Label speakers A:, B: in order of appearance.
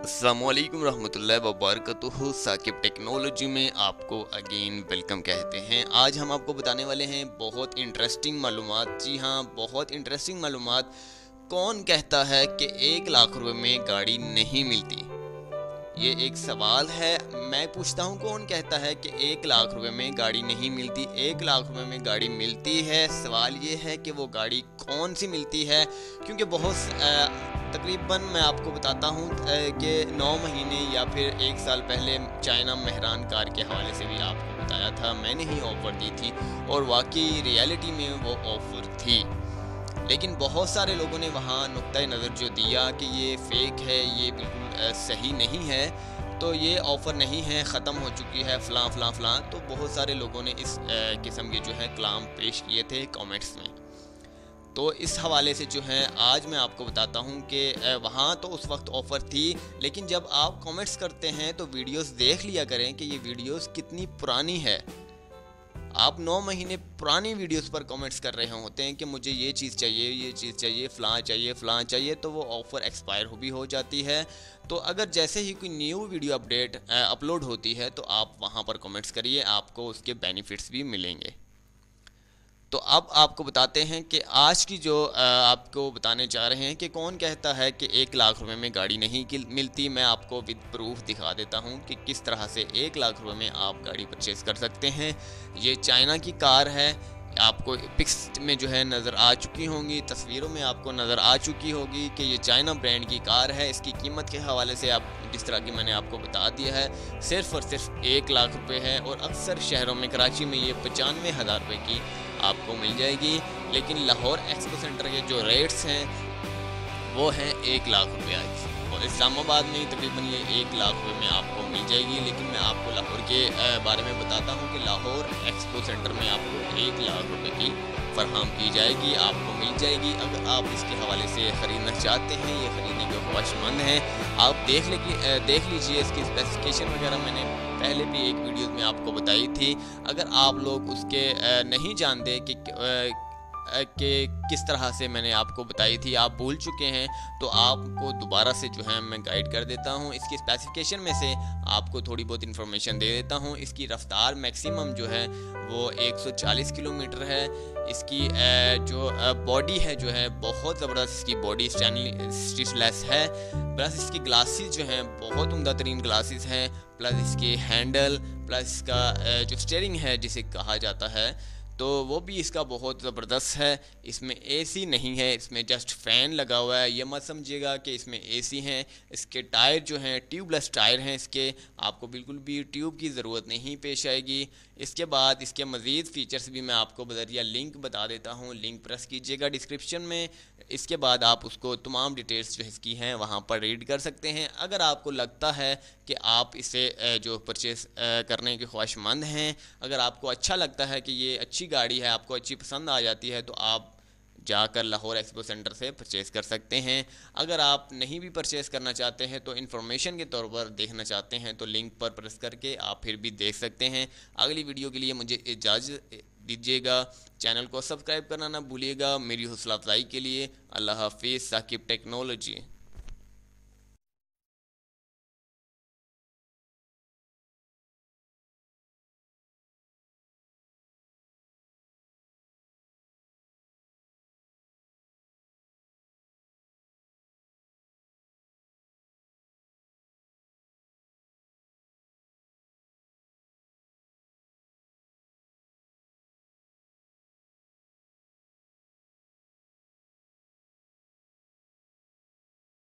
A: अस्सलामुअलैकुम रहमतुल्लाहि व बरकातुहू। साकिब टेक्नोलॉजी में आपको अगेन वेलकम कहते हैं। आज हम आपको बताने वाले हैं बहुत इंटरेस्टिंग मालूमात। जी हाँ, बहुत इंटरेस्टिंग मालूमात। कौन कहता है कि 1 लाख रुपए में गाड़ी नहीं मिलती? ये एक सवाल है। मैं पूछता हूँ, कौन कहता है कि 1 लाख रुपए में गाड़ी नहीं मिलती? 1 लाख रुपए में गाड़ी मिलती है। सवाल ये है कि वो गाड़ी कौन सी मिलती है, क्योंकि तकरीबन मैं आपको बताता हूँ कि 9 महीने या फिर 1 साल पहले चाइना मेहरान कार के हवाले से भी आपको बताया था। मैंने ही ऑफ़र दी थी और वाकई रियलिटी में वो ऑफ़र थी, लेकिन बहुत सारे लोगों ने वहाँ नुक्ता नज़र जो दिया कि ये फ़ेक है, ये बिल्कुल सही नहीं है, तो ये ऑफ़र नहीं है, ख़त्म हो चुकी है, फ़लाँ फ़लाँ फ़लाँ। तो बहुत सारे लोगों ने इस किस्म के जो है कलाम पेश किए थे कमेंट्स में। तो इस हवाले से जो है आज मैं आपको बताता हूँ कि वहाँ तो उस वक्त ऑफ़र थी, लेकिन जब आप कमेंट्स करते हैं तो वीडियोस देख लिया करें कि ये वीडियोस कितनी पुरानी है। आप 9 महीने पुरानी वीडियोस पर कमेंट्स कर रहे होते हैं कि मुझे ये चीज़ चाहिए, ये चीज़ चाहिए, फ़लाँ चाहिए, तो वो ऑफ़र एक्सपायर भी हो जाती है। तो अगर जैसे ही कोई न्यू वीडियो अपलोड होती है तो आप वहाँ पर कमेंट्स करिए, आपको उसके बेनिफिट्स भी मिलेंगे। तो अब आपको बताते हैं कि आज की जो आपको बताने जा रहे हैं कि कौन कहता है कि 1 लाख रुपए में गाड़ी नहीं मिलती। मैं आपको विद प्रूफ दिखा देता हूं कि किस तरह से 1 लाख रुपए में आप गाड़ी परचेज़ कर सकते हैं। ये चाइना की कार है, आपको पिक्स में जो है नज़र आ चुकी होंगी, तस्वीरों में आपको नज़र आ चुकी होगी कि ये चाइना ब्रांड की कार है। इसकी कीमत के हवाले से आप जिस तरह की मैंने आपको बता दिया है, सिर्फ़ और सिर्फ 1 लाख रुपए है और अक्सर शहरों में, कराची में ये 95,000 रुपये की आपको मिल जाएगी। लेकिन लाहौर एक्सपो सेंटर के जो रेट्स हैं वो हैं 1 लाख रुपया, और इस्लामाबाद में तकरीबन ये 1 लाख रुपये में आपको मिल जाएगी। लेकिन मैं आपको लाहौर के बारे में बताता हूँ कि लाहौर एक्सपो सेंटर में आपको 1 लाख रुपये की फरहम की जाएगी, आपको मिल जाएगी। अगर आप इसके हवाले से ख़रीदना चाहते हैं, ये ख़रीदने के ख्वाहिशमंद हैं, आप देख लीजिए इसकी स्पेसिफिकेशन वगैरह मैंने पहले भी एक वीडियो में आपको बताई थी। अगर आप लोग उसके नहीं जानते कि किस तरह से मैंने आपको बताई थी, आप भूल चुके हैं, तो आपको दोबारा से जो है मैं गाइड कर देता हूँ। इसकी स्पेसिफिकेशन में से आपको थोड़ी बहुत इन्फॉर्मेशन दे देता हूँ। इसकी रफ्तार मैक्सिमम जो है वो 140 किलोमीटर है। इसकी जो बॉडी है जो है बहुत ज़बरदस्त, इसकी बॉडी स्टिचलेस है। प्लस इसकी ग्लासेस जो हैं बहुत उम्दा तरीन ग्लासेस हैं। प्लस इसके हैंडल, प्लस इसका जो स्टीयरिंग है जिसे कहा जाता है, तो वो भी इसका बहुत ज़बरदस्त है। इसमें एसी नहीं है, इसमें जस्ट फ़ैन लगा हुआ है। ये मत समझिएगा कि इसमें एसी हैं। इसके टायर जो हैं ट्यूबलेस टायर हैं इसके, आपको बिल्कुल भी ट्यूब की ज़रूरत नहीं पेश आएगी। इसके बाद इसके मज़ीद फ़ीचर्स भी मैं आपको बज़रिया लिंक बता देता हूँ, लिंक प्रेस कीजिएगा डिस्क्रिप्शन में। इसके बाद आप उसको तमाम डिटेल्स जो इसकी हैं वहाँ पर रीड कर सकते हैं। अगर आपको लगता है कि आप इसे जो परचेज़ करने के ख्वाहिशमंद हैं, अगर आपको अच्छा लगता है कि ये अच्छी गाड़ी है, आपको अच्छी पसंद आ जाती है, तो आप जाकर लाहौर एक्सपो सेंटर से परचेज़ कर सकते हैं। अगर आप नहीं भी परचेज़ करना चाहते हैं, तो इन्फॉर्मेशन के तौर पर देखना चाहते हैं, तो लिंक पर प्रेस करके आप फिर भी देख सकते हैं। अगली वीडियो के लिए मुझे इजाज़त दीजिएगा। चैनल को सब्सक्राइब करना ना भूलिएगा मेरी हौसला अफजाई के लिए। अल्लाह हाफिज़। साकिब टेक्नोलॉजी।